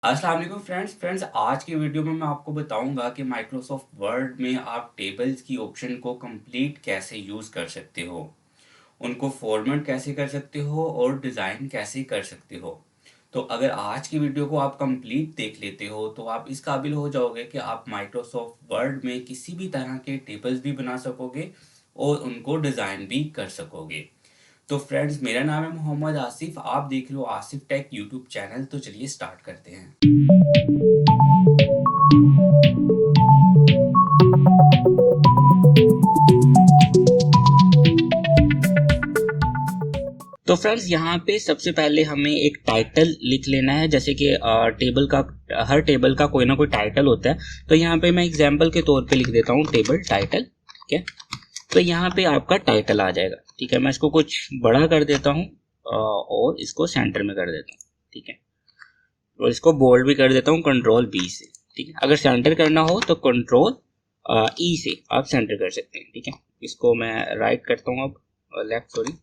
अस्सलाम वालेकुम फ्रेंड्स आज की वीडियो में मैं आपको बताऊंगा कि माइक्रोसॉफ्ट वर्ड में आप टेबल्स की ऑप्शन को कंप्लीट कैसे यूज़ कर सकते हो, उनको फॉर्मेट कैसे कर सकते हो और डिज़ाइन कैसे कर सकते हो। तो अगर आज की वीडियो को आप कंप्लीट देख लेते हो तो आप इस काबिल हो जाओगे कि आप माइक्रोसॉफ्ट वर्ड में किसी भी तरह के टेबल्स भी बना सकोगे और उनको डिज़ाइन भी कर सकोगे। तो फ्रेंड्स, मेरा नाम है मोहम्मद आसिफ, आप देख रहे हो आसिफ टेक यूट्यूब चैनल। तो चलिए स्टार्ट करते हैं। तो फ्रेंड्स, यहाँ पे सबसे पहले हमें एक टाइटल लिख लेना है। जैसे कि टेबल का हर टेबल का कोई ना कोई टाइटल होता है। तो यहाँ पे मैं एग्जांपल के तौर पे लिख देता हूँ टेबल टाइटल। ठीक है, तो यहाँ पे आपका टाइटल आ जाएगा। ठीक है, मैं इसको कुछ बड़ा कर देता हूँ और इसको सेंटर में कर देता हूँ। ठीक है, और इसको बोल्ड भी कर देता हूँ कंट्रोल बी से। ठीक है, अगर सेंटर करना हो तो कंट्रोल ई से आप सेंटर कर सकते हैं। ठीक है, इसको मैं राइट करता हूँ, अब लेफ्ट सॉरी।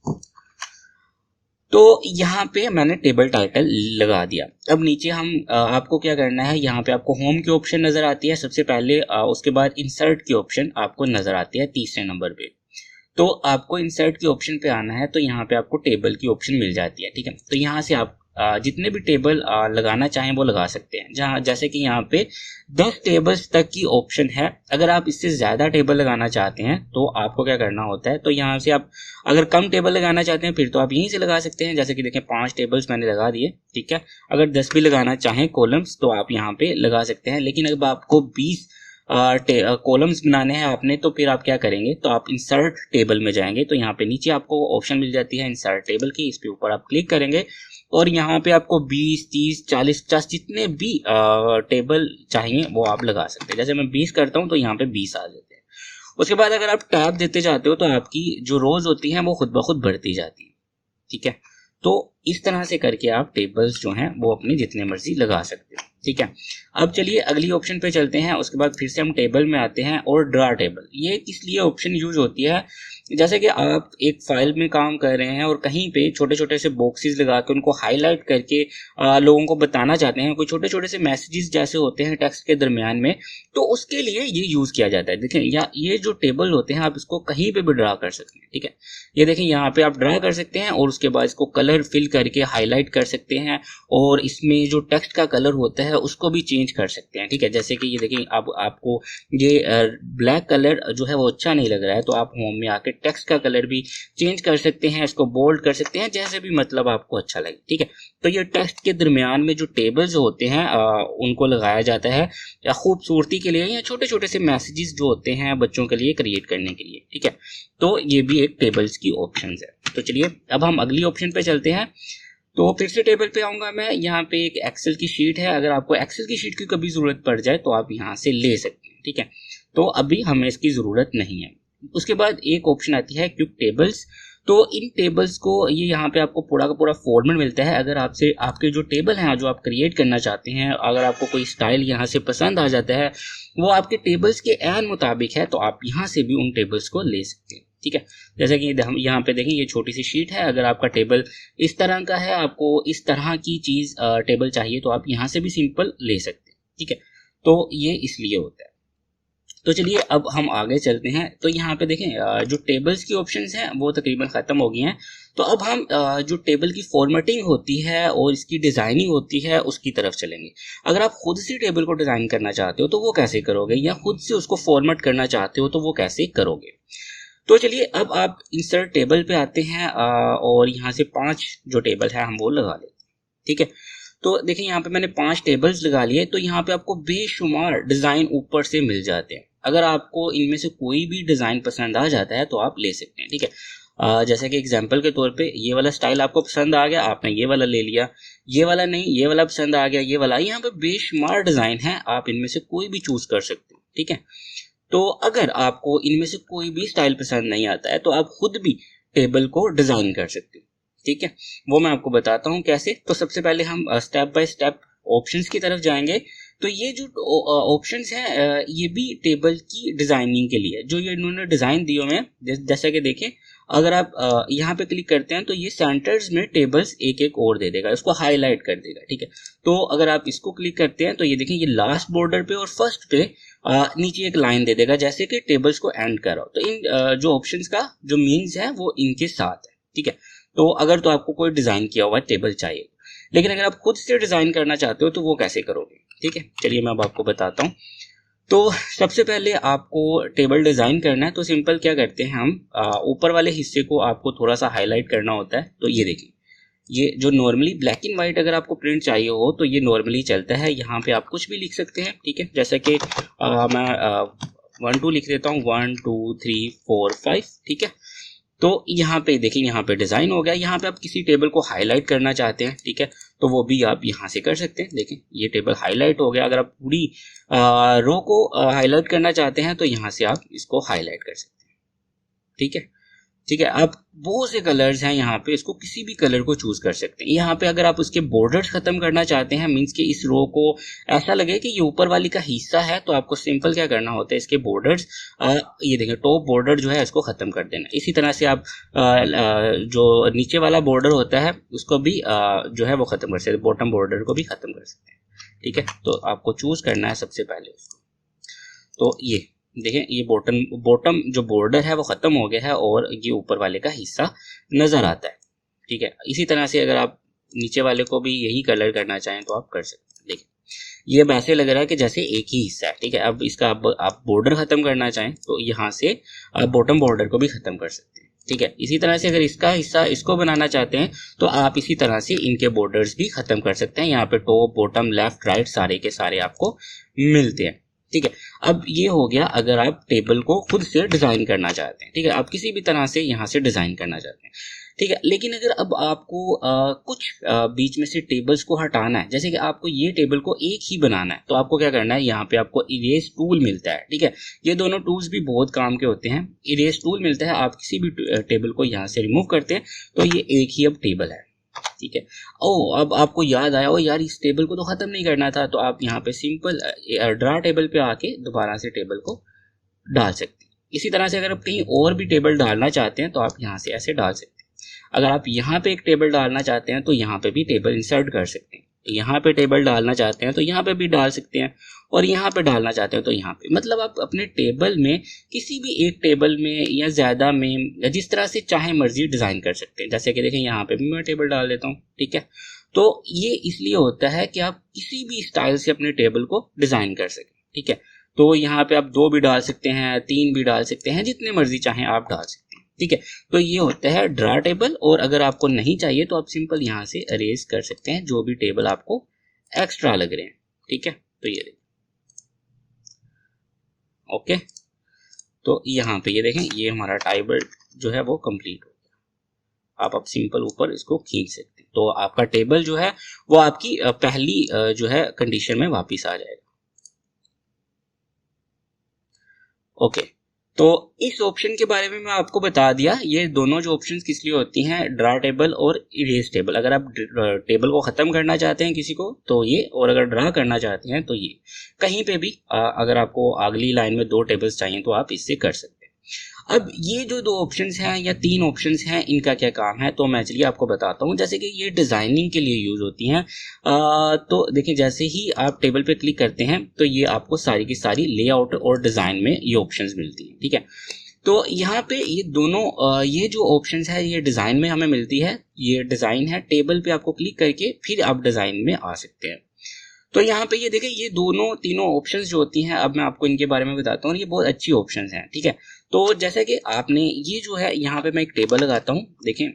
तो यहाँ पे मैंने टेबल टाइटल लगा दिया। अब नीचे हम आपको क्या करना है, यहाँ पे आपको होम की ऑप्शन नजर आती है सबसे पहले, उसके बाद इंसर्ट की ऑप्शन आपको नजर आती है तीसरे नंबर पे। तो आपको इंसर्ट के ऑप्शन पे आना है, तो यहाँ पे आपको टेबल की ऑप्शन मिल जाती है। ठीक है, तो यहाँ से आप जितने भी टेबल लगाना चाहें वो लगा सकते हैं। जहाँ जैसे कि यहाँ पे 10 टेबल्स तक की ऑप्शन है। अगर आप इससे ज़्यादा टेबल लगाना चाहते हैं तो आपको क्या करना होता है, तो यहाँ से आप अगर कम टेबल लगाना चाहते हैं फिर तो आप यहीं से लगा सकते हैं। जैसे कि देखें 5 टेबल्स मैंने लगा दिए। ठीक है, अगर 10 भी लगाना चाहें कॉलम्स तो आप यहाँ पे लगा सकते हैं। लेकिन अगर आपको 20 कॉलम्स बनाने हैं आपने, तो फिर आप क्या करेंगे, तो आप इंसर्ट टेबल में जाएंगे। तो यहाँ पे नीचे आपको ऑप्शन मिल जाती है इंसर्ट टेबल की, इस पे ऊपर आप क्लिक करेंगे और यहाँ पे आपको 20, 30, 40, 50 जितने भी टेबल चाहिए वो आप लगा सकते हैं। जैसे मैं 20 करता हूँ तो यहाँ पे 20 आ जाते हैं। उसके बाद अगर आप टैब देते जाते हो तो आपकी जो रोज होती हैं वो खुद ब खुद बढ़ती जाती है। ठीक है, तो इस तरह से करके आप टेबल्स जो हैं वो अपने जितने मर्जी लगा सकते हो। ठीक है, अब चलिए अगली ऑप्शन पे चलते हैं। उसके बाद फिर से हम टेबल में आते हैं और ड्रा टेबल। ये किस लिए ऑप्शन यूज होती है, जैसे कि आप एक फाइल में काम कर रहे हैं और कहीं पे छोटे छोटे से बॉक्सेस लगा के उनको हाईलाइट करके लोगों को बताना चाहते हैं, कोई छोटे छोटे से मैसेजेस जैसे होते हैं टेक्स्ट के दरमियान में, तो उसके लिए ये यूज किया जाता है। देखें, या ये जो टेबल होते हैं आप इसको कहीं पे भी ड्रा कर सकते हैं। ठीक है, ये देखें यहाँ पे आप ड्रा कर सकते हैं और उसके बाद इसको कलर फिल करके हाईलाइट कर सकते हैं और इसमें जो टेक्स्ट का कलर होता है उसको भी चेंज कर सकते हैं। ठीक है, जैसे कि ये देखें अब आपको ये ब्लैक कलर जो है वो अच्छा नहीं लग रहा है, तो आप होम में आके टेक्स्ट का कलर भी चेंज कर सकते हैं, इसको बोल्ड कर सकते हैं, जैसे भी मतलब आपको अच्छा लगे। ठीक है, तो ये टेक्स्ट के दरमियान में जो टेबल्स होते हैं उनको लगाया जाता है या खूबसूरती के लिए या छोटे छोटे से मैसेजेस जो होते हैं बच्चों के लिए क्रिएट करने के लिए। ठीक है, तो ये भी एक टेबल्स की ऑप्शन है। तो चलिए अब हम अगली ऑप्शन पे चलते हैं। तो फिर से टेबल पे आऊंगा मैं। यहाँ पे एक एक्सेल की शीट है, अगर आपको एक्सेल की शीट की कभी जरूरत पड़ जाए तो आप यहाँ से ले सकते हैं। ठीक है, तो अभी हमें इसकी जरूरत नहीं है। उसके बाद एक ऑप्शन आती है क्विक टेबल्स। तो इन टेबल्स को ये यहाँ पे आपको पूरा का पूरा फॉर्मेट मिलता है। अगर आपसे आपके जो टेबल हैं जो आप क्रिएट करना चाहते हैं, अगर आपको कोई स्टाइल यहाँ से पसंद आ जाता है, वो आपके टेबल्स के एन मुताबिक है, तो आप यहाँ से भी उन टेबल्स को ले सकते हैं। ठीक है, जैसे कि हम यहाँ पे देखें ये छोटी सी शीट है। अगर आपका टेबल इस तरह का है, आपको इस तरह की चीज टेबल चाहिए, तो आप यहाँ से भी सिंपल ले सकते हैं। ठीक है, तो ये इसलिए होता है। तो चलिए अब हम आगे चलते हैं। तो यहाँ पे देखें जो टेबल्स की ऑप्शंस हैं वो तकरीबन ख़त्म हो गई हैं। तो अब हम जो टेबल की फॉर्मेटिंग होती है और इसकी डिज़ाइनिंग होती है उसकी तरफ चलेंगे। अगर आप खुद से टेबल को डिज़ाइन करना चाहते हो तो वो कैसे करोगे, या खुद से उसको फॉर्मेट करना चाहते हो तो वो कैसे करोगे। तो चलिए अब आप इंसर्ट टेबल पे आते हैं और यहाँ से 5 जो टेबल है हम वो लगा लेते हैं। ठीक है, तो देखिए यहाँ पे मैंने 5 टेबल्स लगा लिए। तो यहाँ पे आपको बेशुमार डिज़ाइन ऊपर से मिल जाते हैं। अगर आपको इनमें से कोई भी डिज़ाइन पसंद आ जाता है तो आप ले सकते हैं। ठीक है, जैसे कि एग्जांपल के तौर पे ये वाला स्टाइल आपको पसंद आ गया, आपने ये वाला ले लिया। ये वाला नहीं, ये वाला पसंद आ गया, ये वाला। यहाँ पे बेशुमार डिज़ाइन है, आप इनमें से कोई भी चूज कर सकते हैं। ठीक है, तो अगर आपको इनमें से कोई भी स्टाइल पसंद नहीं आता है तो आप खुद भी टेबल को डिज़ाइन कर सकते हैं। ठीक है, वो मैं आपको बताता हूँ कैसे। तो सबसे पहले हम स्टेप बाय स्टेप ऑप्शंस की तरफ जाएंगे। तो ये जो ऑप्शंस हैं ये भी टेबल की डिज़ाइनिंग के लिए जो ये इन्होंने डिज़ाइन दिए हुए हैं। जैसा कि देखें अगर आप यहाँ पे क्लिक करते हैं तो ये सेंटर्स में टेबल्स एक एक और दे देगा, इसको हाईलाइट कर देगा, ठीक है। तो अगर आप इसको क्लिक करते हैं तो ये देखें, ये लास्ट बॉर्डर पे और फर्स्ट पे नीचे एक लाइन दे देगा जैसे कि टेबल्स को एंड करो। तो इन जो ऑप्शंस का जो मीन्स है वो इनके साथ है, ठीक है। तो अगर तो आपको कोई डिजाइन किया हुआ टेबल चाहिए, लेकिन अगर आप खुद से डिजाइन करना चाहते हो तो वो कैसे करोगे, ठीक है। चलिए मैं अब आपको बताता हूँ। तो सबसे पहले आपको टेबल डिजाइन करना है तो सिंपल क्या करते हैं हम, ऊपर वाले हिस्से को आपको थोड़ा सा हाईलाइट करना होता है। तो ये देखिए, ये जो नॉर्मली ब्लैक एंड व्हाइट अगर आपको प्रिंट चाहिए हो तो ये नॉर्मली चलता है, यहाँ पे आप कुछ भी लिख सकते हैं, ठीक है। जैसे कि मैं 1 2 लिख देता हूँ, 1 2 3 4 5, ठीक है। तो यहाँ पे देखिए, यहाँ पे डिजाइन हो गया। यहाँ पे आप किसी टेबल को हाईलाइट करना चाहते हैं, ठीक है, तो वो भी आप यहाँ से कर सकते हैं। देखें ये टेबल हाईलाइट हो गया। अगर आप पूरी रो को हाईलाइट करना चाहते हैं तो यहाँ से आप इसको हाईलाइट कर सकते हैं, ठीक है, ठीक है। आप बहुत से कलर्स हैं यहाँ पे, इसको किसी भी कलर को चूज कर सकते हैं। यहाँ पे अगर आप उसके बॉर्डर्स खत्म करना चाहते हैं, मींस कि इस रो को ऐसा लगे कि ये ऊपर वाली का हिस्सा है, तो आपको सिंपल क्या करना होता है, इसके बॉर्डर्स ये देखें, टॉप बॉर्डर जो है इसको खत्म कर देना। इसी तरह से आप जो नीचे वाला बॉर्डर होता है उसको भी जो है वो खत्म कर सकते हैं, बॉटम बॉर्डर को भी खत्म कर सकते हैं, ठीक है। तो आपको चूज करना है सबसे पहले उसको। तो ये देखें, ये बॉटम जो बॉर्डर है वो खत्म हो गया है और ये ऊपर वाले का हिस्सा नजर आता है, ठीक है। इसी तरह से अगर आप नीचे वाले को भी यही कलर करना चाहें तो आप कर सकते हैं। देखिए ये ऐसे लग रहा है कि जैसे एक ही हिस्सा है, ठीक है। अब इसका आप बॉर्डर खत्म करना चाहें तो यहाँ से आप बॉटम बॉर्डर को भी खत्म कर सकते हैं, ठीक है। इसी तरह से अगर इसका हिस्सा इसको बनाना चाहते हैं तो आप इसी तरह से इनके बॉर्डर्स भी खत्म कर सकते हैं। यहाँ पे टॉप बॉटम लेफ्ट राइट सारे के सारे आपको मिलते हैं, ठीक है। अब ये हो गया अगर आप टेबल को खुद से डिजाइन करना चाहते हैं, ठीक है। आप किसी भी तरह से यहाँ से डिजाइन करना चाहते हैं, ठीक है। लेकिन अगर अब आपको कुछ बीच में से टेबल्स को हटाना है, जैसे कि आपको ये टेबल को एक ही बनाना है, तो आपको क्या करना है, यहाँ पे आपको इरेज टूल मिलता है, ठीक है। ये दोनों टूल्स भी बहुत काम के होते हैं। इरेज टूल मिलता है, आप किसी भी टेबल को यहाँ से रिमूव करते हैं तो ये एक ही अब टेबल है, ठीक है। ओ अब आपको याद आया, ओ यार इस टेबल को तो खत्म नहीं करना था, तो आप यहाँ पे सिंपल ड्रा टेबल पे आके दोबारा से टेबल को डाल सकते हैं। इसी तरह से अगर आप कहीं और भी टेबल डालना चाहते हैं तो आप यहाँ से ऐसे डाल सकते हैं। अगर आप यहाँ पे एक टेबल डालना चाहते हैं तो यहाँ पे भी टेबल इंसर्ट कर सकते हैं। यहाँ पे टेबल डालना चाहते हैं तो यहाँ पे भी डाल सकते हैं, और यहाँ पे डालना चाहते हैं तो यहाँ पे, मतलब आप अपने टेबल में किसी भी एक टेबल में या ज्यादा में या जिस तरह से चाहे मर्जी डिजाइन कर सकते हैं। जैसे कि देखें यहाँ पे भी मैं टेबल डाल देता हूँ, ठीक है। तो ये इसलिए होता है कि आप किसी भी स्टाइल से अपने टेबल को डिजाइन कर सकें, ठीक है। तो यहाँ पे आप 2 भी डाल सकते हैं, 3 भी डाल सकते हैं, जितने मर्जी चाहें आप डाल सकते हैं, ठीक है। तो ये होता है ड्रा टेबल। और अगर आपको नहीं चाहिए तो आप सिंपल यहाँ से अरेज कर सकते हैं जो भी टेबल आपको एक्स्ट्रा लग रहे हैं, ठीक है। तो ये ओके, तो यहाँ पे ये देखें, ये हमारा टेबल जो है वो कंप्लीट हो गया। आप अब सिंपल ऊपर इसको खींच सकते हैं, तो आपका टेबल जो है वो आपकी पहली जो है कंडीशन में वापस आ जाएगा। ओके, तो इस ऑप्शन के बारे में मैं आपको बता दिया। ये दोनों जो ऑप्शंस किस लिए होती हैं, ड्रा टेबल और इरेज टेबल। अगर आप टेबल को ख़त्म करना चाहते हैं किसी को तो ये, और अगर ड्रा करना चाहते हैं तो ये। कहीं पे भी अगर आपको अगली लाइन में 2 टेबल्स चाहिए तो आप इससे कर सकते हैं। अब ये जो 2 ऑप्शंस हैं या 3 ऑप्शंस हैं, इनका क्या काम है तो मैं चलिए आपको बताता हूँ। जैसे कि ये डिज़ाइनिंग के लिए यूज़ होती हैं। तो देखिए, जैसे ही आप टेबल पे क्लिक करते हैं तो ये आपको सारी की सारी लेआउट और डिज़ाइन में ये ऑप्शंस मिलती हैं, ठीक है। तो यहाँ पे ये दोनों ये जो ऑप्शंस है ये डिज़ाइन में हमें मिलती है। ये डिज़ाइन है, टेबल पे आपको क्लिक करके फिर आप डिज़ाइन में आ सकते हैं। तो यहाँ पे ये देखें, ये दोनों तीनों ऑप्शंस जो होती हैं, अब मैं आपको इनके बारे में बताता हूँ। ये बहुत अच्छी ऑप्शंस हैं, ठीक है। तो जैसे कि आपने ये जो है, यहाँ पे मैं एक टेबल लगाता हूँ, देखें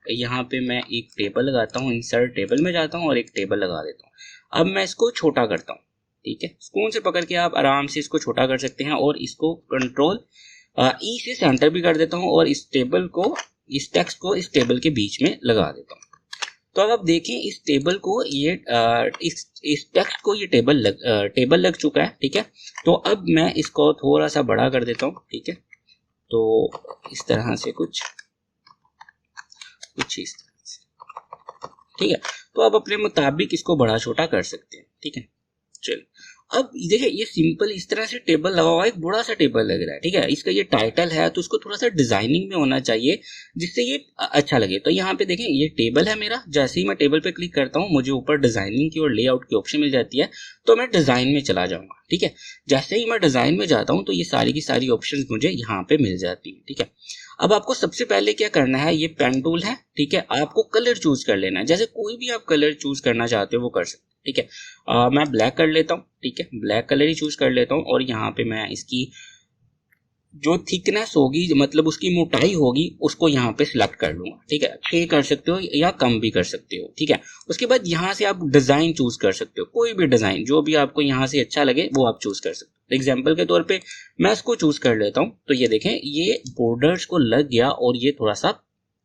यहाँ पे मैं एक टेबल लगाता हूँ, इंसर्ट टेबल में जाता हूँ और एक टेबल लगा देता हूँ। अब मैं इसको छोटा करता हूँ, ठीक है। स्पून से पकड़ के आप आराम से इसको छोटा कर सकते हैं, और इसको कंट्रोल ई से सेंटर भी कर देता हूँ, और इस टेबल को, इस टेक्स्ट को इस टेबल के बीच में लगा देता हूँ। तो अब आप देखें, इस टेबल को ये इस टेक्स्ट को ये टेबल लग चुका है, ठीक है। तो अब मैं इसको थोड़ा सा बड़ा कर देता हूँ, ठीक है। तो इस तरह से कुछ इस तरह से, ठीक है। तो आप अपने मुताबिक इसको बड़ा छोटा कर सकते हैं, ठीक है। चलिए, अब देखिए ये सिंपल इस तरह से टेबल लगा हुआ है, एक बड़ा सा टेबल लग रहा है, ठीक है। इसका ये टाइटल है तो उसको थोड़ा सा डिजाइनिंग में होना चाहिए जिससे ये अच्छा लगे। तो यहाँ पे देखें ये टेबल है मेरा, जैसे ही मैं टेबल पे क्लिक करता हूँ मुझे ऊपर डिजाइनिंग की और लेआउट की ऑप्शन मिल जाती है, तो मैं डिजाइन में चला जाऊंगा, ठीक है। जैसे ही मैं डिजाइन में जाता हूँ तो ये सारी की सारी ऑप्शन मुझे यहाँ पे मिल जाती है, ठीक है। अब आपको सबसे पहले क्या करना है, ये पेन टूल है, ठीक है, आपको कलर चूज कर लेना है। जैसे कोई भी आप कलर चूज करना चाहते हो वो कर सकते, ठीक है। मैं ब्लैक कर लेता हूँ, ठीक है, ब्लैक कलर ही चूज कर लेता हूँ। और यहाँ पे मैं इसकी जो थिकनेस होगी, मतलब उसकी मोटाई होगी, उसको यहाँ पे सिलेक्ट कर लूंगा, ठीक है। 6 कर सकते हो या कम भी कर सकते हो, ठीक है। उसके बाद यहाँ से आप डिजाइन चूज कर सकते हो, कोई भी डिजाइन जो भी आपको यहाँ से अच्छा लगे वो आप चूज कर सकते हो। एग्जाम्पल के तौर पे मैं इसको चूज कर लेता हूँ, तो ये देखें ये बॉर्डर्स को लग गया और ये थोड़ा सा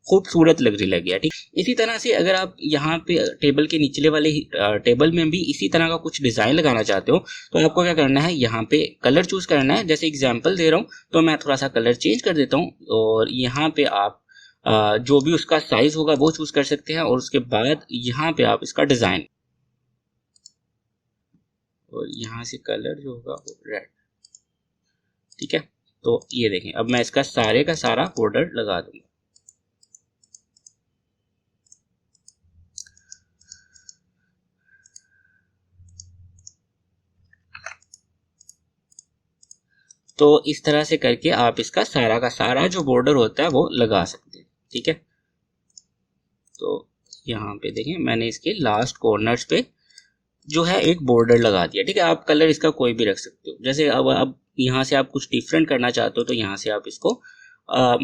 खूबसूरत लग गया, ठीक। इसी तरह से अगर आप यहाँ पे टेबल के निचले वाले टेबल में भी इसी तरह का कुछ डिजाइन लगाना चाहते हो तो आपको क्या करना है, यहाँ पे कलर चूज करना है। जैसे एग्जांपल दे रहा हूँ तो मैं थोड़ा सा कलर चेंज कर देता हूँ और यहाँ पे आप जो भी उसका साइज होगा वो चूज कर सकते हैं। और उसके बाद यहाँ पे आप इसका डिजाइन, और यहाँ से कलर जो होगा वो रेड, ठीक है। तो ये देखें अब मैं इसका सारे का सारा बॉर्डर लगा दूंगा। तो इस तरह से करके आप इसका सारा का सारा जो बॉर्डर होता है वो लगा सकते हैं, ठीक है। तो यहाँ पे देखें मैंने इसके लास्ट कॉर्नर्स पे जो है एक बॉर्डर लगा दिया, ठीक है। आप कलर इसका कोई भी रख सकते हो। जैसे अब यहाँ से आप कुछ डिफरेंट करना चाहते हो तो यहाँ से आप इसको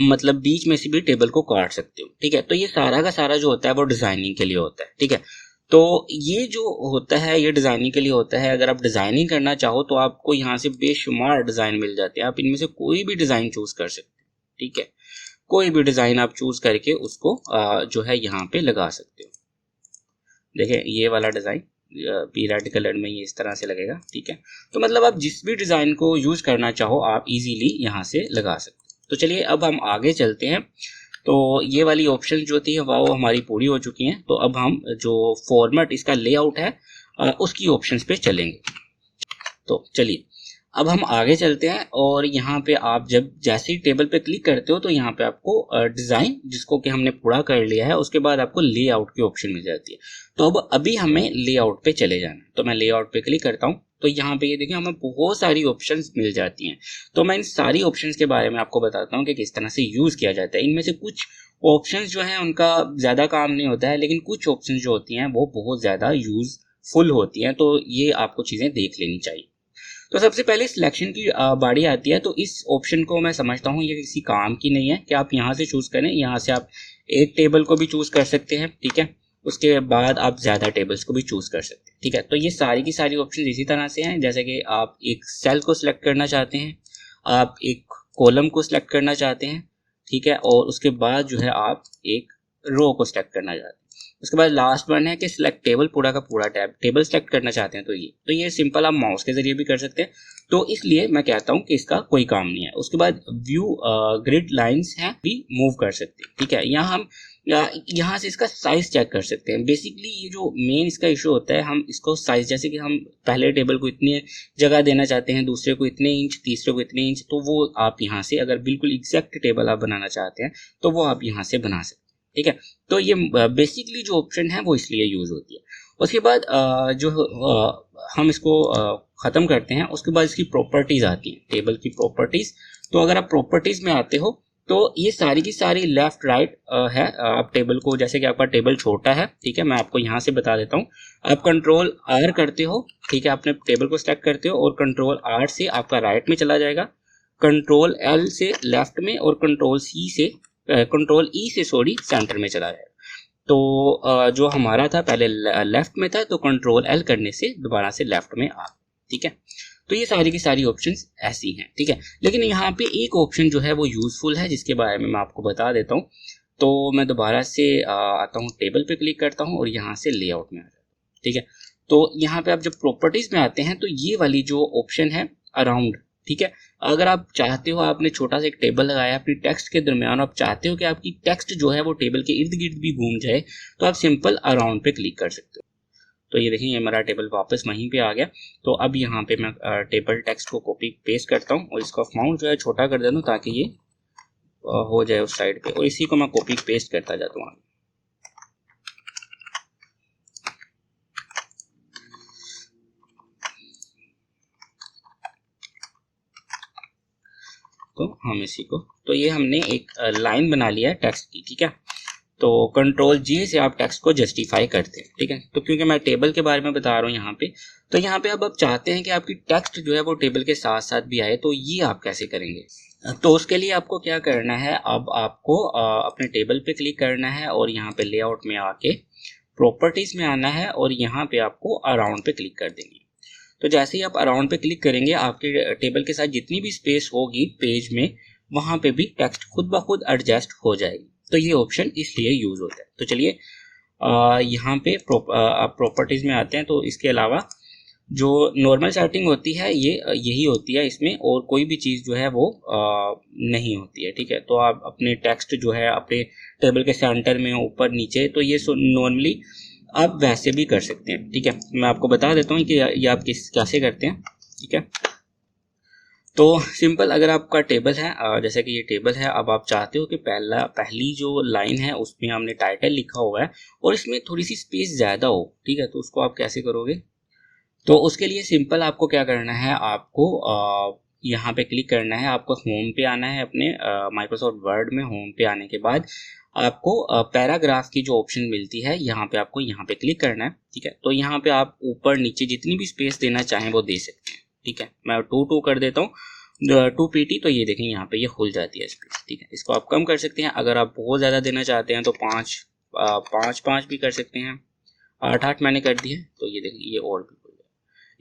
मतलब बीच में से भी टेबल को काट सकते हो, ठीक है। तो ये सारा का सारा जो होता है वो डिजाइनिंग के लिए होता है, ठीक है। तो ये जो होता है ये डिजाइनिंग के लिए होता है। अगर आप डिजाइनिंग करना चाहो तो आपको यहाँ से बेशुमार डिजाइन मिल जाते हैं, आप इनमें से कोई भी डिजाइन चूज कर सकते हैं, ठीक है। कोई भी डिजाइन आप चूज करके उसको जो है यहाँ पे लगा सकते हो। देखिए ये वाला डिजाइन पी रेड कलर में ये इस तरह से लगेगा, ठीक है। तो मतलब आप जिस भी डिजाइन को यूज करना चाहो आप इजीली यहाँ से लगा सकते हो। तो चलिए अब हम आगे चलते हैं। तो ये वाली ऑप्शन जो थी वो हमारी पूरी हो चुकी हैं। तो अब हम जो फॉर्मेट इसका लेआउट है उसकी ऑप्शंस पे चलेंगे। तो चलिए अब हम आगे चलते हैं और यहाँ पे आप जब जैसे ही टेबल पे क्लिक करते हो तो यहाँ पे आपको डिजाइन जिसको कि हमने पूरा कर लिया है उसके बाद आपको लेआउट की ऑप्शन मिल जाती है। तो अब अभी हमें लेआउट पे चले जाना है। तो मैं लेआउट पे क्लिक करता हूँ तो यहाँ पे ये देखिए हमें बहुत सारी ऑप्शंस मिल जाती हैं। तो मैं इन सारी ऑप्शंस के बारे में आपको बताता हूँ कि किस तरह से यूज किया जाता है। इनमें से कुछ ऑप्शंस जो है उनका ज्यादा काम नहीं होता है, लेकिन कुछ ऑप्शंस जो होती हैं वो बहुत ज्यादा यूजफुल होती हैं। तो ये आपको चीजें देख लेनी चाहिए। तो सबसे पहले सिलेक्शन की बारी आती है। तो इस ऑप्शन को मैं समझता हूँ ये किसी काम की नहीं है कि आप यहाँ से चूज करें। यहाँ से आप एक टेबल को भी चूज कर सकते हैं, ठीक है। उसके बाद आप ज्यादा टेबल्स को भी चूज कर सकते हैं, ठीक है। तो ये सारी की सारी ऑप्शन इसी तरह से हैं। जैसे कि आप एक सेल को सिलेक्ट करना चाहते हैं, आप एक कॉलम को सिलेक्ट करना चाहते हैं, ठीक है। और उसके बाद जो है आप एक रो को सिलेक्ट करना चाहते हैं। उसके बाद लास्ट वन है कि सिलेक्ट टेबल, पूरा का पूरा टेबल सिलेक्ट करना चाहते हैं तो ये सिंपल आप माउस के जरिए भी कर सकते हैं। तो इसलिए मैं कहता हूं कि इसका कोई काम नहीं है। उसके बाद व्यू ग्रिड लाइंस हैं भी मूव कर सकते हैं, ठीक है। यहाँ हम यहाँ से इसका साइज चेक कर सकते हैं। बेसिकली ये जो मेन इसका इशू होता है, हम इसको साइज जैसे कि हम पहले टेबल को इतनी जगह देना चाहते हैं, दूसरे को इतने इंच, तीसरे को इतने इंच, तो वो आप यहाँ से अगर बिल्कुल एग्जैक्ट टेबल आप बनाना चाहते हैं तो वो आप यहाँ से बना सकते हैं, ठीक है। तो ये बेसिकली जो ऑप्शन है वो इसलिए यूज होती है। उसके बाद जो हम इसको खत्म करते हैं, उसके बाद इसकी प्रॉपर्टीज आती हैं, टेबल की प्रॉपर्टीज। तो अगर आप प्रॉपर्टीज में आते हो तो ये सारी की सारी लेफ्ट राइट है। आप टेबल को, जैसे कि आपका टेबल छोटा है, ठीक है, मैं आपको यहाँ से बता देता हूँ। आप कंट्रोल R करते हो, ठीक है, अपने टेबल को सेलेक्ट करते हो और कंट्रोल R से आपका राइट में चला जाएगा, कंट्रोल L से लेफ्ट में और कंट्रोल E से सेंटर में चला जाएगा। तो जो हमारा था पहले लेफ्ट में था तो कंट्रोल L करने से दोबारा से लेफ्ट में आ, ठीक है। तो ये सारी की सारी ऑप्शंस ऐसी हैं, ठीक है। लेकिन यहाँ पे एक ऑप्शन जो है वो यूजफुल है जिसके बारे में मैं आपको बता देता हूँ। तो मैं दोबारा से आता हूँ, टेबल पे क्लिक करता हूँ और यहाँ से लेआउट में आ जाता हूँ, ठीक है। तो यहाँ पे आप जब प्रॉपर्टीज में आते हैं तो ये वाली जो ऑप्शन है अराउंड, ठीक है, अगर आप चाहते हो, आपने छोटा सा एक टेबल लगाया अपनी टेक्स्ट के दरमियान, आप चाहते हो कि आपकी टेक्स्ट जो है वो टेबल के इर्द गिर्द भी घूम जाए, तो आप सिंपल अराउंड पे क्लिक कर सकते हो। तो ये देखिए ये मेरा टेबल वापस वहीं पे आ गया। तो अब यहाँ पे मैं टेबल टेक्स्ट को कॉपी पेस्ट करता हूँ और इसका फाउंट जो है छोटा कर देता हूँ ताकि ये हो जाए उस साइड पे, और इसी को मैं कॉपी पेस्ट करता जाता हूँ। तो हम इसी को, तो ये हमने एक लाइन बना लिया है टेक्स्ट की, ठीक है। तो कंट्रोल जी से आप टेक्स्ट को जस्टिफाई करते हैं, ठीक है। तो क्योंकि मैं टेबल के बारे में बता रहा हूँ यहाँ पे, तो यहाँ पे अब आप चाहते हैं कि आपकी टेक्स्ट जो है वो टेबल के साथ साथ भी आए, तो ये आप कैसे करेंगे? तो उसके लिए आपको क्या करना है, अब आपको अपने टेबल पे क्लिक करना है और यहाँ पे लेआउट में आके प्रॉपर्टीज में आना है और यहाँ पे आपको अराउंड पे क्लिक कर देंगे। तो जैसे ही आप अराउंड पे क्लिक करेंगे, आपके टेबल के साथ जितनी भी स्पेस होगी पेज में, वहां पे भी टेक्स्ट खुद ब खुद एडजस्ट हो जाएगी। तो ये ऑप्शन इसलिए यूज होता है। तो चलिए यहाँ पे आप प्रॉपर्टीज में आते हैं। तो इसके अलावा जो नॉर्मल सेटिंग होती है ये यही होती है इसमें, और कोई भी चीज़ जो है वो नहीं होती है, ठीक है। तो आप अपने टेक्स्ट जो है अपने टेबल के सेंटर में, ऊपर नीचे, तो ये नॉर्मली आप वैसे भी कर सकते हैं, ठीक है। मैं आपको बता देता हूँ कि ये आप कैसे करते हैं, ठीक है। तो सिंपल, अगर आपका टेबल है, जैसे कि ये टेबल है, अब आप चाहते हो कि पहली जो लाइन है उसमें हमने टाइटल लिखा हुआ है और इसमें थोड़ी सी स्पेस ज़्यादा हो, ठीक है। तो उसको आप कैसे करोगे? तो उसके लिए सिंपल आपको क्या करना है, आपको यहाँ पे क्लिक करना है, आपको होम पे आना है, अपने माइक्रोसॉफ्ट वर्ड में होम पे आने के बाद आपको पैराग्राफ की जो ऑप्शन मिलती है यहाँ पे आपको यहाँ पे क्लिक करना है, ठीक है। तो यहाँ पे आप ऊपर नीचे जितनी भी स्पेस देना चाहें वो दे सकते हैं, ठीक है। मैं 2 कर देता हूँ, 2 pt। तो ये देखें यहाँ पे ये खुल जाती है स्पेस, ठीक है। इसको आप कम कर सकते हैं, अगर आप बहुत ज़्यादा देना चाहते हैं तो 5 भी कर सकते हैं। 8 मैंने कर दिए, तो ये देखें ये और भी।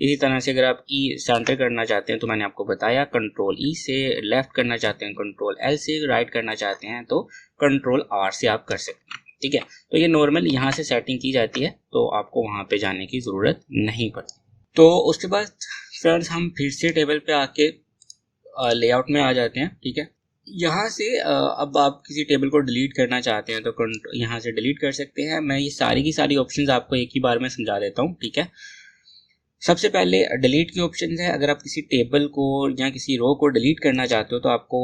इसी तरह से अगर आप ई सेंटर करना चाहते हैं तो मैंने आपको बताया, कंट्रोल ई से लेफ्ट करना चाहते हैं, कंट्रोल एल से राइट करना चाहते हैं, तो कंट्रोल आर से आप कर सकते हैं, ठीक है। तो ये नॉर्मल यहाँ से सेटिंग की जाती है, तो आपको वहाँ पे जाने की ज़रूरत नहीं पड़ती। तो उसके बाद फ्रेंड्स हम फिर से टेबल पे आके लेआउट में आ जाते हैं, ठीक है। यहाँ से अब आप किसी टेबल को डिलीट करना चाहते हैं तो यहाँ से डिलीट कर सकते हैं। मैं ये सारी की सारी ऑप्शंस आपको एक ही बार में समझा देता हूँ, ठीक है। सबसे पहले डिलीट की ऑप्शन है। अगर आप किसी टेबल को या किसी रो को डिलीट करना चाहते हो तो आपको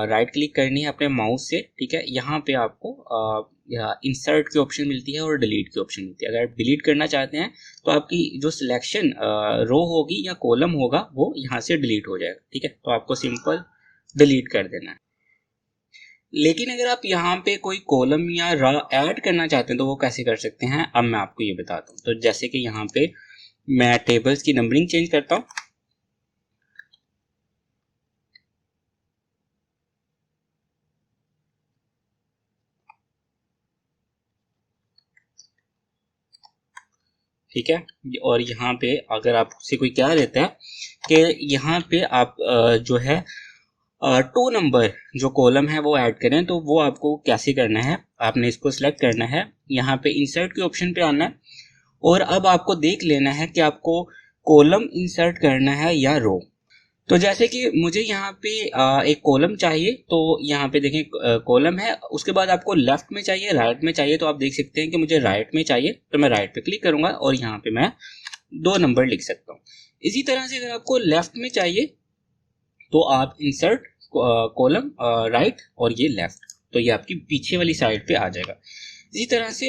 राइट क्लिक करनी है अपने माउस से, ठीक है। यहाँ पे आपको इंसर्ट की ऑप्शन मिलती है और डिलीट की ऑप्शन मिलती है। अगर आप डिलीट करना चाहते हैं तो आपकी जो सिलेक्शन रो होगी या कॉलम होगा वो यहाँ से डिलीट हो जाएगा, ठीक है। तो आपको सिंपल डिलीट कर देना है। लेकिन अगर आप यहाँ पे कोई कॉलम या रो ऐड करना चाहते हैं तो वो कैसे कर सकते हैं, अब मैं आपको ये बताता हूँ। तो जैसे कि यहाँ पे मैं टेबल्स की नंबरिंग चेंज करता हूं, ठीक है। और यहाँ पे अगर आपसे कोई क्या रहता है कि यहाँ पे आप जो है 2 नंबर जो कॉलम है वो ऐड करें, तो वो आपको कैसे करना है, आपने इसको सिलेक्ट करना है, यहाँ पे इंसर्ट के ऑप्शन पे आना है और अब आपको देख लेना है कि आपको कॉलम इंसर्ट करना है या रो। तो जैसे कि मुझे यहाँ पे एक कॉलम चाहिए, तो यहाँ पे देखें कॉलम है, उसके बाद आपको लेफ्ट में चाहिए, राइट में चाहिए, तो आप देख सकते हैं कि मुझे राइट में चाहिए, तो मैं राइट पे क्लिक करूंगा और यहाँ पे मैं 2 नंबर लिख सकता हूँ। इसी तरह से अगर आपको लेफ्ट में चाहिए तो आप इंसर्ट कॉलम राइट और ये लेफ्ट, तो ये आपकी पीछे वाली साइड पे आ जाएगा। इसी तरह से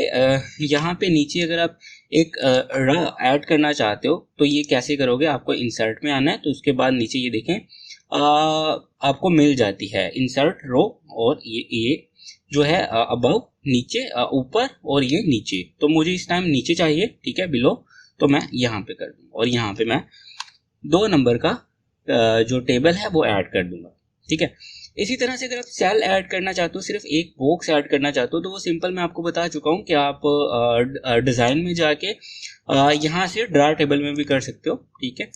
यहाँ पे नीचे अगर आप एक रो ऐड करना चाहते हो तो ये कैसे करोगे, आपको इंसर्ट में आना है, तो उसके बाद नीचे ये देखें आपको मिल जाती है इंसर्ट रो, और ये जो है अबव, नीचे, ऊपर और ये नीचे। तो मुझे इस टाइम नीचे चाहिए, ठीक है, बिलो, तो मैं यहाँ पे कर दूंगा और यहाँ पे मैं 2 नंबर का जो टेबल है वो ऐड कर दूंगा, ठीक है। इसी तरह से अगर आप सेल ऐड करना चाहते हो, सिर्फ एक बॉक्स ऐड करना चाहते हो, तो वो सिंपल मैं आपको बता चुका हूँ कि आप डिज़ाइन में जाके यहाँ से ड्रा टेबल में भी कर सकते हो, ठीक है,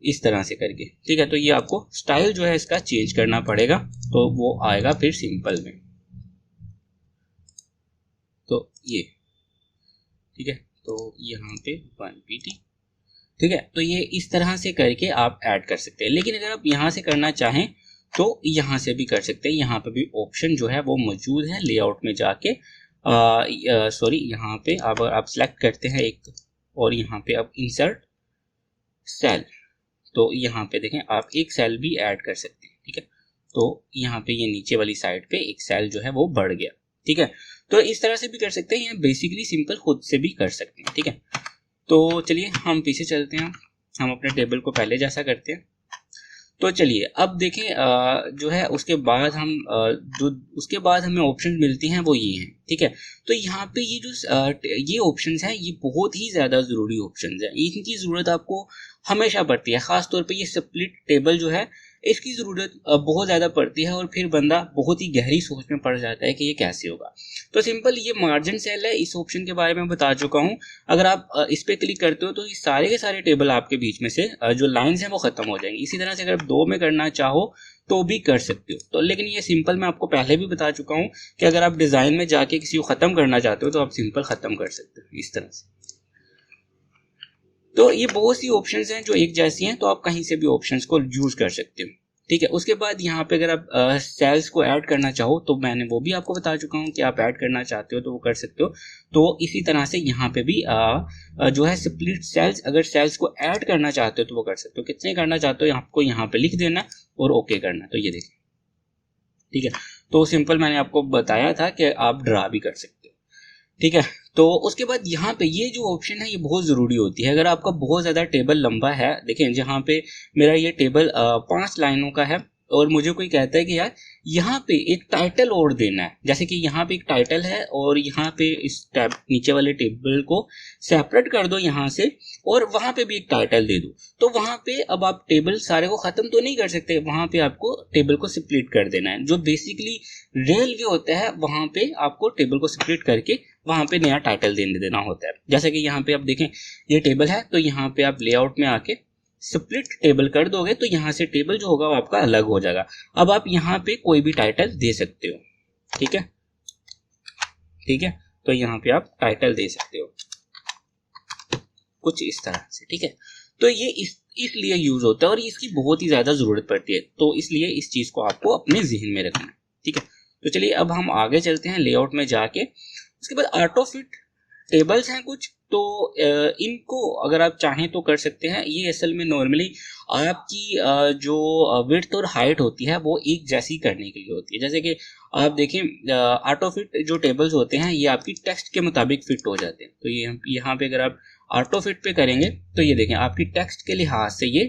इस तरह से करके, ठीक है। तो ये आपको स्टाइल जो है इसका चेंज करना पड़ेगा, तो वो आएगा फिर सिंपल में, तो ये, ठीक है। तो यहाँ पे 1 pt, ठीक है। तो ये इस तरह से करके आप ऐड कर सकते हैं। लेकिन अगर आप यहाँ से करना चाहें तो यहाँ से भी कर सकते हैं, यहाँ पे भी ऑप्शन जो है वो मौजूद है लेआउट में जाके, सॉरी, यहाँ पे अब आप सिलेक्ट करते हैं एक और यहाँ पे आप इंसर्ट सेल, तो यहाँ पे देखें आप एक सेल भी ऐड कर सकते हैं, ठीक है। तो यहाँ पे ये नीचे वाली साइड पे एक सेल जो है वो बढ़ गया, ठीक है। तो इस तरह से भी कर सकते हैं, या बेसिकली सिंपल खुद से भी कर सकते हैं, ठीक है। तो चलिए हम पीछे चलते हैं, हम अपने टेबल को पहले जैसा करते हैं। तो चलिए अब देखें जो है उसके बाद हम जो उसके बाद हमें ऑप्शन मिलती हैं वो ये हैं, ठीक है। तो यहाँ पे ये जो ये ऑप्शंस हैं ये बहुत ही ज़्यादा ज़रूरी ऑप्शंस हैं, इनकी ज़रूरत आपको हमेशा पड़ती है। ख़ास तौर पे ये स्प्लिट टेबल जो है इसकी ज़रूरत बहुत ज़्यादा पड़ती है, और फिर बंदा बहुत ही गहरी सोच में पड़ जाता है कि ये कैसे होगा। तो सिंपल ये मार्जिन सेल है, इस ऑप्शन के बारे में बता चुका हूँ। अगर आप इस पर क्लिक करते हो तो ये सारे के सारे टेबल आपके बीच में से जो लाइंस हैं वो ख़त्म हो जाएंगी। इसी तरह से अगर आप 2 में करना चाहो तो भी कर सकते हो। तो लेकिन ये सिंपल मैं आपको पहले भी बता चुका हूँ कि अगर आप डिज़ाइन में जाके किसी को ख़त्म करना चाहते हो तो आप सिंपल ख़त्म कर सकते हो इस तरह से। तो ये बहुत सी ऑप्शंस हैं जो एक जैसी हैं, तो आप कहीं से भी ऑप्शंस को यूज कर सकते हो, ठीक है। उसके बाद यहाँ पे अगर आप सेल्स को ऐड करना चाहो तो मैंने वो भी आपको बता चुका हूँ कि आप ऐड करना चाहते हो तो वो कर सकते हो। तो इसी तरह से यहाँ पे भी जो है स्प्लिट सेल्स, अगर सेल्स को ऐड करना चाहते हो तो वो कर सकते हो। कितने करना चाहते हो आपको यहाँ पे लिख देना और ओके करना। तो ये देखिए, ठीक है। तो सिंपल मैंने आपको बताया था कि आप ड्रा भी कर सकते हो, ठीक है। तो उसके बाद यहाँ पे ये जो ऑप्शन है ये बहुत ज़रूरी होती है। अगर आपका बहुत ज़्यादा टेबल लंबा है, देखें जहाँ पे मेरा ये टेबल 5 लाइनों का है और मुझे कोई कहता है कि यार यहाँ पे एक टाइटल और देना है, जैसे कि यहाँ पे एक टाइटल है और यहाँ पे इस टैब नीचे वाले टेबल को सेपरेट कर दो यहाँ से और वहाँ पे भी एक टाइटल दे दो, तो वहाँ पे अब आप टेबल सारे को ख़त्म तो नहीं कर सकते, वहाँ पे आपको टेबल को स्प्लिट कर देना है। जो बेसिकली रियल व्यू होता है वहाँ पे आपको टेबल को स्प्लिट करके वहाँ पे नया टाइटल देना होता है। जैसे कि यहाँ पे आप देखें ये टेबल है, तो यहाँ पे आप लेआउट में आके स्प्लिट टेबल कर दोगे तो यहाँ से टेबल जो होगा वो आपका अलग हो जाएगा। अब आप यहाँ पे कोई भी टाइटल दे सकते हो, ठीक है, ठीक है। तो यहाँ पे आप टाइटल दे सकते हो कुछ इस तरह से, ठीक है। तो ये इसलिए यूज होता है और इसकी बहुत ही ज्यादा जरूरत पड़ती है, तो इसलिए इस चीज को आपको अपने जहन में रखना है, ठीक है। तो चलिए अब हम आगे चलते हैं लेआउट में जाके। उसके बाद ऑटो फिट टेबल्स हैं कुछ, तो इनको अगर आप चाहें तो कर सकते हैं। ये असल में नॉर्मली आपकी जो विड्थ और हाइट होती है वो एक जैसी करने के लिए होती है। जैसे कि आप देखें ऑटो फिट जो टेबल्स होते हैं ये आपकी टेक्स्ट के मुताबिक फिट हो जाते हैं। तो ये यहाँ पे अगर आप ऑटो फिट पे करेंगे तो ये देखें आपकी टेक्स्ट के लिहाज से ये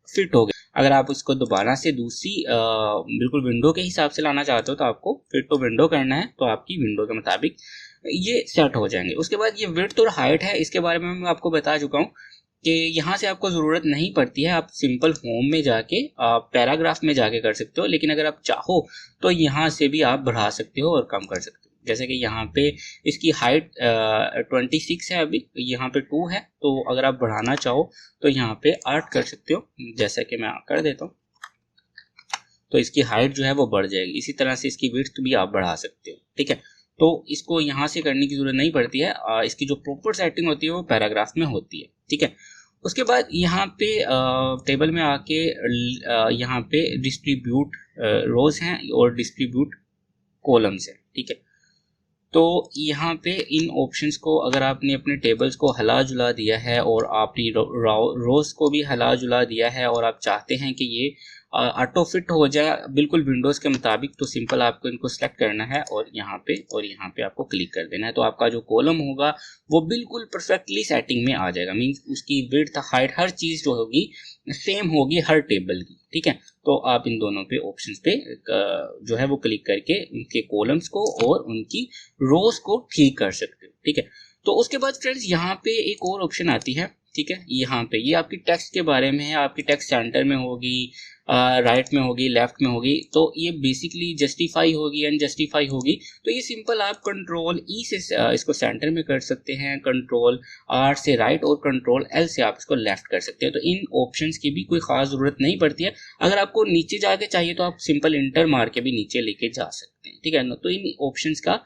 फिट हो गए। अगर आप उसको दोबारा से दूसरी बिल्कुल विंडो के हिसाब से लाना चाहते हो तो आपको फिट टू विंडो करना है, तो आपकी विंडो के मुताबिक ये सेट हो जाएंगे। उसके बाद ये विड्थ और हाइट है, इसके बारे में मैं आपको बता चुका हूँ कि यहाँ से आपको ज़रूरत नहीं पड़ती है, आप सिंपल होम में जाके पैराग्राफ में जाके कर सकते हो। लेकिन अगर आप चाहो तो यहाँ से भी आप बढ़ा सकते हो और कम कर सकते हो। जैसे कि यहाँ पे इसकी हाइट 26 है, अभी यहाँ पे 2 है, तो अगर आप बढ़ाना चाहो तो यहाँ पे 8 कर सकते हो, जैसा कि मैं कर देता हूँ। तो इसकी हाइट जो है वो बढ़ जाएगी। इसी तरह से इसकी विड्थ भी आप बढ़ा सकते हो, ठीक है। तो इसको यहाँ से करने की जरूरत नहीं पड़ती है, इसकी जो प्रॉपर सेटिंग होती है वो पैराग्राफ में होती है, ठीक है। उसके बाद यहाँ पे टेबल में आके यहाँ पे डिस्ट्रीब्यूट रोज हैं और डिस्ट्रीब्यूट कॉलम्स हैं, ठीक है। तो यहाँ पे इन ऑप्शंस को अगर आपने अपने टेबल्स को हला जुला दिया है और आपने रोज को भी हला जुला दिया है और आप चाहते हैं कि ये ऑटो फिट हो जाए बिल्कुल विंडोज़ के मुताबिक, तो सिंपल आपको इनको सेलेक्ट करना है और यहाँ पे आपको क्लिक कर देना है। तो आपका जो कॉलम होगा वो बिल्कुल परफेक्टली सेटिंग में आ जाएगा। मीन्स उसकी विड्थ हाइट हर चीज़ जो होगी सेम होगी हर टेबल की, ठीक है। तो आप इन दोनों पे ऑप्शंस पे जो है वो क्लिक करके उनके कॉलम्स को और उनकी रोज को ठीक कर सकते हो, ठीक है। तो उसके बाद फ्रेंड्स यहाँ पे एक और ऑप्शन आती है, ठीक है। यहाँ पे ये आपकी टेक्स्ट के बारे में है, आपकी टेक्स्ट सेंटर में होगी, राइट में होगी, लेफ्ट में होगी। तो ये बेसिकली जस्टिफाई होगी, अनजस्टिफाई होगी। तो ये सिंपल आप कंट्रोल ई से इसको सेंटर में कर सकते हैं, कंट्रोल आर से राइट और कंट्रोल एल से आप इसको लेफ्ट कर सकते हैं। तो इन ऑप्शंस की भी कोई खास जरूरत नहीं पड़ती है। अगर आपको नीचे जाके चाहिए तो आप सिंपल इंटर मार के भी नीचे लेके जा सकते हैं, ठीक है ना। तो इन ऑप्शंस का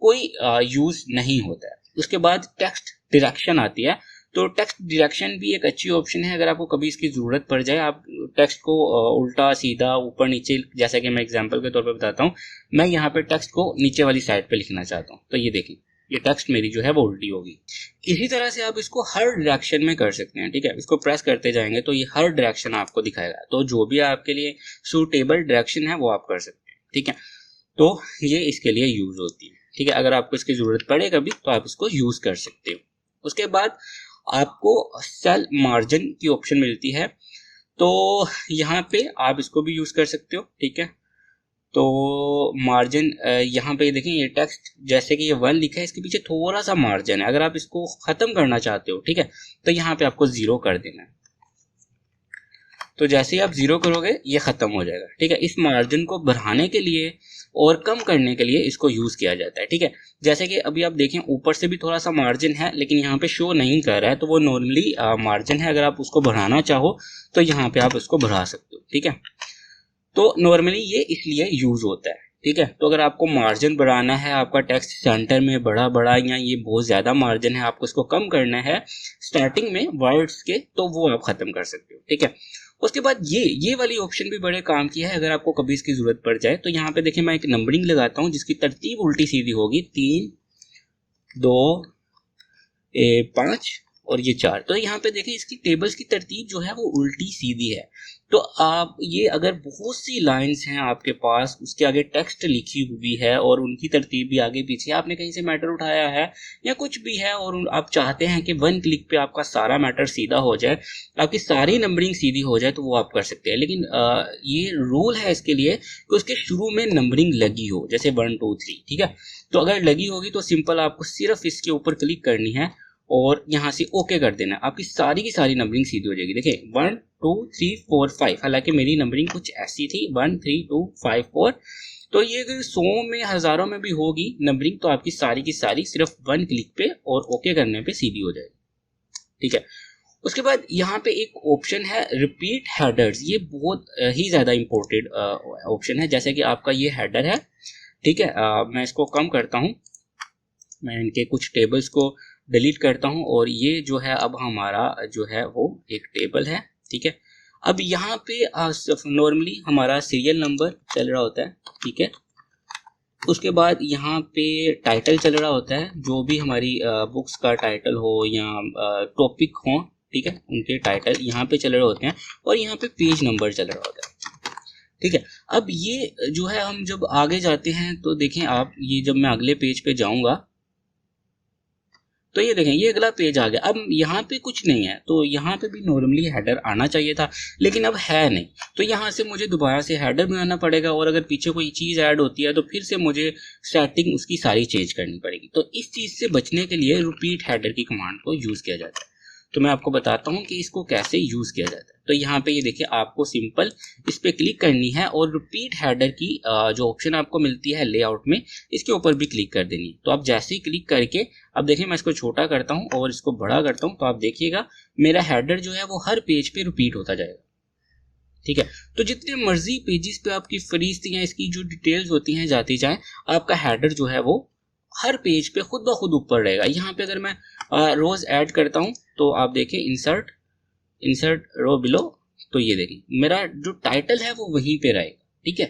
कोई यूज नहीं होता है। उसके बाद टेक्स्ट डायरेक्शन आती है। तो टेक्स्ट डायरेक्शन भी एक अच्छी ऑप्शन है। अगर आपको कभी इसकी ज़रूरत पड़ जाए, आप टेक्स्ट को उल्टा सीधा ऊपर नीचे, जैसा कि मैं एग्जांपल के तौर पे बताता हूँ, मैं यहाँ पे टेक्स्ट को नीचे वाली साइड पे लिखना चाहता हूँ। तो ये देखें ये टेक्स्ट मेरी जो है वो उल्टी होगी। इसी तरह से आप इसको हर डायरेक्शन में कर सकते हैं, ठीक है। इसको प्रेस करते जाएंगे तो ये हर डायरेक्शन आपको दिखाएगा, तो जो भी आपके लिए सूटेबल डायरेक्शन है वो आप कर सकते हैं, ठीक है। तो ये इसके लिए यूज होती है, ठीक है। अगर आपको इसकी जरूरत पड़े कभी तो आप इसको यूज कर सकते हो। उसके बाद आपको सेल मार्जिन की ऑप्शन मिलती है, तो यहाँ पे आप इसको भी यूज कर सकते हो, ठीक है। तो मार्जिन यहाँ पे देखें, ये टेक्स्ट जैसे कि ये 1 लिखा है, इसके पीछे थोड़ा सा मार्जिन है। अगर आप इसको खत्म करना चाहते हो, ठीक है, तो यहाँ पे आपको 0 कर देना है। तो जैसे ही आप 0 करोगे ये खत्म हो जाएगा, ठीक है। इस मार्जिन को बढ़ाने के लिए और कम करने के लिए इसको यूज किया जाता है, ठीक है। जैसे कि अभी आप देखें ऊपर से भी थोड़ा सा मार्जिन है, लेकिन यहाँ पे शो नहीं कर रहा है, तो वो नॉर्मली मार्जिन है। अगर आप उसको बढ़ाना चाहो तो यहाँ पे आप उसको बढ़ा सकते हो, ठीक है। तो नॉर्मली ये इसलिए यूज होता है, ठीक है। तो अगर आपको मार्जिन बढ़ाना है, आपका टेक्स्ट सेंटर में बड़ा या ये बहुत ज्यादा मार्जिन है, आपको इसको कम करना है स्टार्टिंग में वर्ड्स के, तो वो आप खत्म कर सकते हो, ठीक है। उसके बाद ये वाली ऑप्शन भी बड़े काम की है, अगर आपको कभी इसकी जरूरत पड़ जाए। तो यहाँ पे देखिए मैं एक नंबरिंग लगाता हूँ जिसकी तरतीब उल्टी सीधी होगी, 3 2 5 और ये 4। तो यहाँ पे देखिए इसकी टेबल्स की तरतीब जो है वो उल्टी सीधी है। तो आप ये अगर बहुत सी लाइंस हैं आपके पास, उसके आगे टेक्स्ट लिखी हुई है और उनकी तरतीब भी आगे पीछे, आपने कहीं से मैटर उठाया है या कुछ भी है और आप चाहते हैं कि 1 क्लिक पे आपका सारा मैटर सीधा हो जाए, आपकी सारी नंबरिंग सीधी हो जाए, तो वो आप कर सकते हैं। लेकिन ये रूल है इसके लिए कि उसके शुरू में नंबरिंग लगी हो, जैसे 1 2 3, ठीक है। तो अगर लगी होगी तो सिंपल आपको सिर्फ इसके ऊपर क्लिक करनी है और यहाँ से ओके कर देना, आपकी सारी की सारी नंबरिंग सीधी हो जाएगी। देखिए 1 2 3 4 5, हालांकि मेरी नंबरिंग कुछ ऐसी थी 1 3 2 5 4। तो ये अगर 100 में हजारों में भी होगी नंबरिंग, तो आपकी सारी की सारी सिर्फ 1 क्लिक पे और ओके करने पे सीधी हो जाएगी, ठीक है। उसके बाद यहाँ पे एक ऑप्शन है रिपीट हेडर्स। ये बहुत ही ज्यादा इंपॉर्टेंट ऑप्शन है। जैसे कि आपका ये हेडर है, ठीक है। मैं इसको कम करता हूँ, मैं इनके कुछ टेबल्स को डिलीट करता हूं और ये जो है अब हमारा जो है वो एक टेबल है, ठीक है। अब यहाँ पे नॉर्मली हमारा सीरियल नंबर चल रहा होता है, ठीक है। उसके बाद यहाँ पे टाइटल चल रहा होता है, जो भी हमारी बुक्स का टाइटल हो या टॉपिक हो, ठीक है, उनके टाइटल यहाँ पे चल रहे होते हैं और यहाँ पे पेज नंबर चल रहा होता है, ठीक है। अब ये जो है हम जब आगे जाते हैं तो देखें आप, ये जब मैं अगले पेज पे जाऊंगा तो ये देखें ये अगला पेज आ गया। अब यहाँ पे कुछ नहीं है, तो यहाँ पे भी नॉर्मली हेडर आना चाहिए था, लेकिन अब है नहीं। तो यहाँ से मुझे दोबारा से हेडर बनाना पड़ेगा और अगर पीछे कोई चीज़ ऐड होती है तो फिर से मुझे सेटिंग उसकी सारी चेंज करनी पड़ेगी। तो इस चीज़ से बचने के लिए रिपीट हेडर की कमांड को यूज़ किया जाता है। तो मैं आपको बताता हूँ कि इसको कैसे यूज़ किया जाता है। तो यहाँ पे ये देखिए आपको सिंपल इस पर क्लिक करनी है और रिपीट हेडर की जो ऑप्शन आपको मिलती है लेआउट में, इसके ऊपर भी क्लिक कर देनी है। तो आप जैसे ही क्लिक करके, अब देखिए मैं इसको छोटा करता हूँ और इसको बड़ा करता हूँ, तो आप देखिएगा मेरा हेडर जो है वो हर पेज पे रिपीट होता जाएगा, ठीक है। तो जितने मर्जी पेजेस पे आपकी फरीस्त या इसकी जो डिटेल्स होती हैं जाती जाए, आपका हेडर जो है वो हर पेज पे खुद ब खुद ऊपर रहेगा। यहाँ पे अगर मैं रोज ऐड करता हूँ तो आप देखें इंसर्ट रो बिलो, तो ये देखिए मेरा जो टाइटल है वो वहीं पे रहेगा, ठीक है।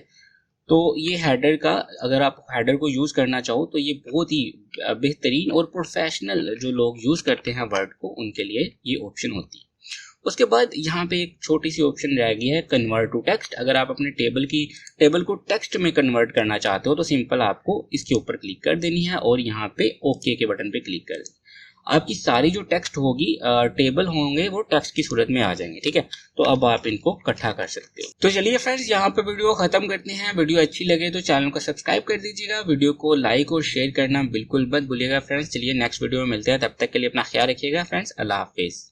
तो ये हेडर का, अगर आप हेडर को यूज करना चाहो तो ये बहुत ही बेहतरीन और प्रोफेशनल जो लोग यूज करते हैं वर्ड को, उनके लिए ये ऑप्शन होती है। उसके बाद यहाँ पे एक छोटी सी ऑप्शन रह गई है कन्वर्ट टू टेक्स्ट। अगर आप अपने टेबल को टेक्स्ट में कन्वर्ट करना चाहते हो तो सिंपल आपको इसके ऊपर क्लिक कर देनी है और यहाँ पे ओके के बटन पे क्लिक कर देनी। आपकी सारी जो टेक्स्ट होगी, टेबल होंगे, वो टेक्स्ट की सूरत में आ जाएंगे, ठीक है। तो अब आप इनको इकट्ठा कर सकते हो। तो चलिए फ्रेंड्स, यहाँ पे वीडियो खत्म करते हैं। वीडियो अच्छी लगे तो चैनल को सब्सक्राइब कर दीजिएगा, वीडियो को लाइक और शेयर करना बिल्कुल मत भूलिएगा फ्रेंड्स। चलिए नेक्स्ट वीडियो में मिलते हैं, तब तक के लिए अपना ख्याल रखिएगा फ्रेंड्स। अल्लाह हाफिज।